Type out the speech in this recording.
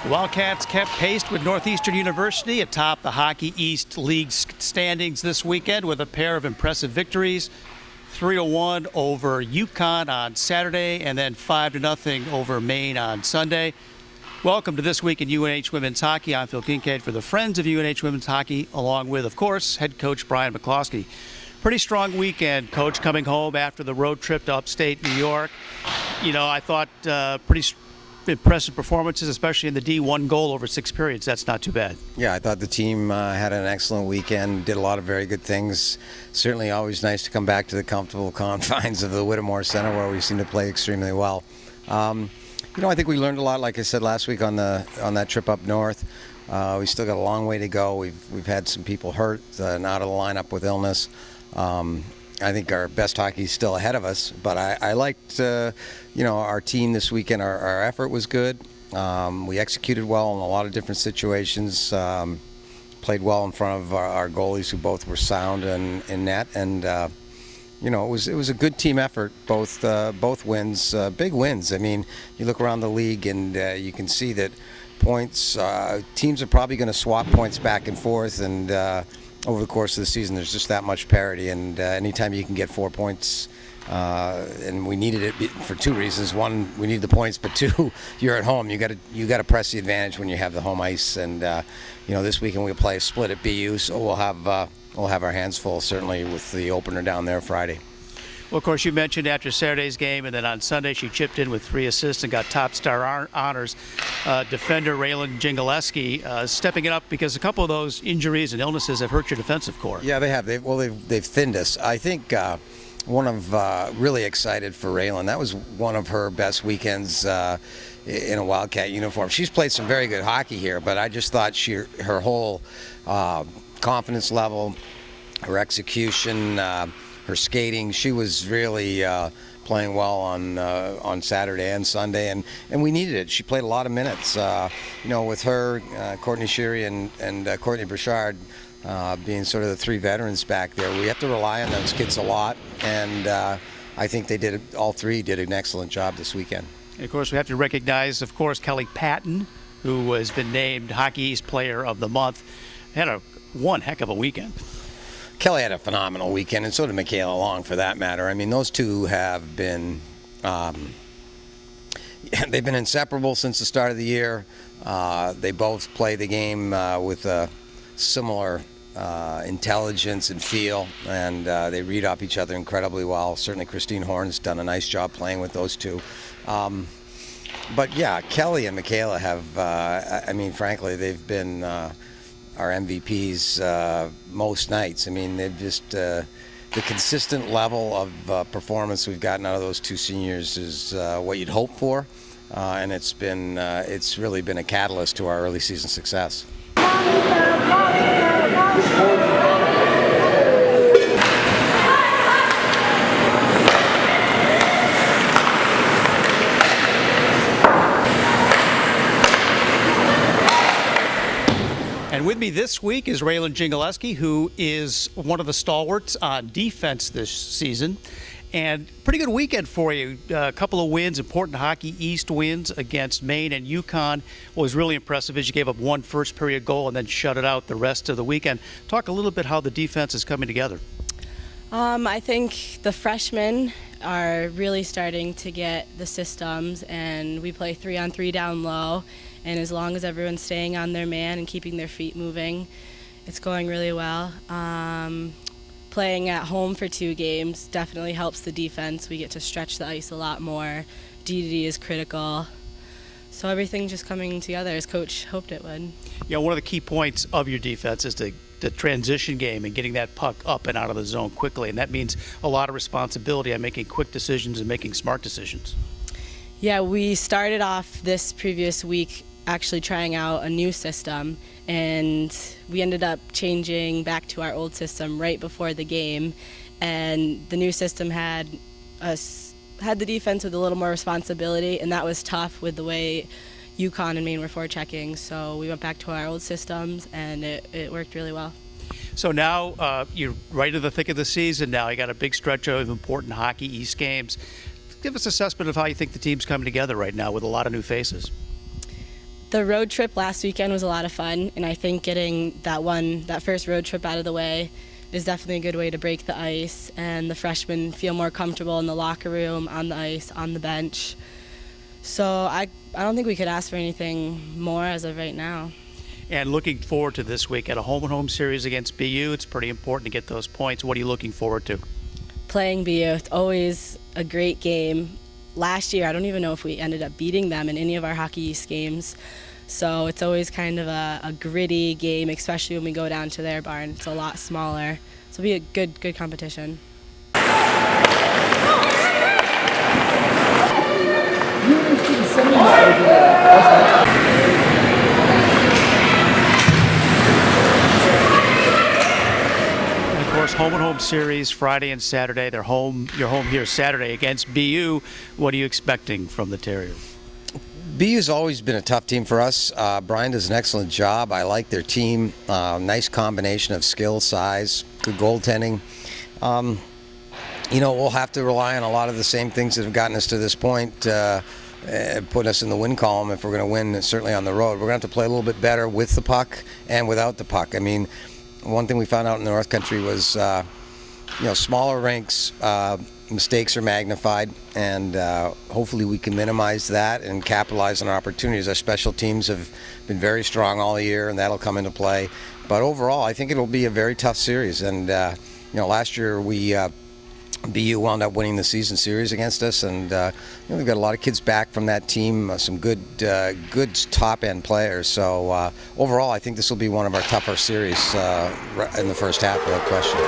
The Wildcats kept pace with Northeastern University atop the Hockey East League standings this weekend with a pair of impressive victories. 3-1 over UConn on Saturday and then 5-0 over Maine on Sunday. Welcome to This Week in UNH Women's Hockey. I'm Phil Kincaid for the Friends of UNH Women's Hockey, along with, of course, head coach Brian McCloskey. Pretty strong weekend, Coach, coming home after the road trip to upstate New York. You know, I thought pretty impressive performances, especially in the D1 goal over 6 periods. That's not too bad. Yeah, I thought the team had an excellent weekend, did a lot of very good things. Certainly always nice to come back to the comfortable confines of the Whittemore Center where we seem to play extremely well. You know, I think we learned a lot, like I said last week on that trip up north. We still got a long way to go. We've had some people hurt and out of the lineup with illness. I think our best hockey is still ahead of us, but I liked, you know, our team this weekend. Our effort was good. We executed well in a lot of different situations. Played well in front of our goalies, who both were sound and in net, and you know, it was a good team effort. Both wins, big wins. I mean, you look around the league and you can see that points. Teams are probably going to swap points back and forth, and over the course of the season, there's just that much parity, and anytime you can get 4 points, and we needed it for 2 reasons. One, we need the points, but 2, you're at home. You got to press the advantage when you have the home ice, and you know, this weekend we play a split at BU, so we'll have our hands full certainly with the opener down there Friday. Well, of course, you mentioned after Saturday's game, and then on Sunday she chipped in with 3 assists and got top star honors. Defender Raylan Jingaleski stepping it up because a couple of those injuries and illnesses have hurt your defensive core. Yeah, they have. They've thinned us. I think really excited for Raylan. That was one of her best weekends in a Wildcat uniform. She's played some very good hockey here, but I just thought her whole confidence level, her execution, her skating, she was really playing well on Saturday and Sunday, and we needed it. She played a lot of minutes. You know, with her, Courtney Sherry and Courtney Burchard being sort of the 3 veterans back there, we have to rely on those kids a lot, and I think all 3 did an excellent job this weekend. And of course, we have to recognize, of course, Kelly Patton, who has been named Hockey East Player of the Month. Had one heck of a weekend. Kelly had a phenomenal weekend, and so did Michaela Long, for that matter. I mean, those 2 have been they've been inseparable since the start of the year. They both play the game with a similar intelligence and feel, and they read off each other incredibly well. Certainly Christine Horn's done a nice job playing with those 2. But yeah, Kelly and Michaela have, I mean, frankly, they've been our MVPs most nights. I mean, they've just the consistent level of performance we've gotten out of those 2 seniors is what you'd hope for, and it's really been a catalyst to our early season success. And with me this week is Raylan Jingaleski, who is one of the stalwarts on defense this season. And pretty good weekend for you. A couple of wins, important Hockey East wins against Maine and UConn. What was really impressive is you gave up 1 first-period goal and then shut it out the rest of the weekend. Talk a little bit how the defense is coming together. I think the freshmen are really starting to get the systems, and we play 3-on-3 down low. And as long as everyone's staying on their man and keeping their feet moving, it's going really well. Playing at home for 2 games definitely helps the defense. We get to stretch the ice a lot more. DDD is critical. So everything's just coming together as Coach hoped it would. You know, one of the key points of your defense is the transition game and getting that puck up and out of the zone quickly. And that means a lot of responsibility on making quick decisions and making smart decisions. Yeah, we started off this previous week actually trying out a new system, and we ended up changing back to our old system right before the game, and the new system had the defense with a little more responsibility, and that was tough with the way UConn and Maine were forechecking, so we went back to our old systems, and it worked really well. So now you're right in the thick of the season now. You got a big stretch of important Hockey East games. Give us an assessment of how you think the team's coming together right now with a lot of new faces. The road trip last weekend was a lot of fun, and I think getting that first road trip out of the way is definitely a good way to break the ice, and the freshmen feel more comfortable in the locker room, on the ice, on the bench. So I don't think we could ask for anything more as of right now. And looking forward to this week at a home-and-home series against BU. It's pretty important to get those points. What are you looking forward to? Playing BU, it's always a great game. Last year, I don't even know if we ended up beating them in any of our Hockey East games. So it's always kind of a gritty game, especially when we go down to their barn. It's a lot smaller. So it'll be a good competition. Of course, home-and-home series Friday and Saturday. You're home here Saturday against BU. What are you expecting from the Terriers? BU's always been a tough team for us. Brian does an excellent job. I like their team. Nice combination of skill, size, good goaltending. We'll have to rely on a lot of the same things that have gotten us to this point, putting us in the win column if we're going to win, certainly on the road. We're going to have to play a little bit better with the puck and without the puck. I mean, one thing we found out in the North Country was, smaller rinks, mistakes are magnified, and hopefully we can minimize that and capitalize on our opportunities. Our special teams have been very strong all year, and that'll come into play. But overall, I think it'll be a very tough series. And last year BU wound up winning the season series against us, and we've got a lot of kids back from that team, some good top-end players. So overall, I think this will be one of our tougher series in the first half, without question.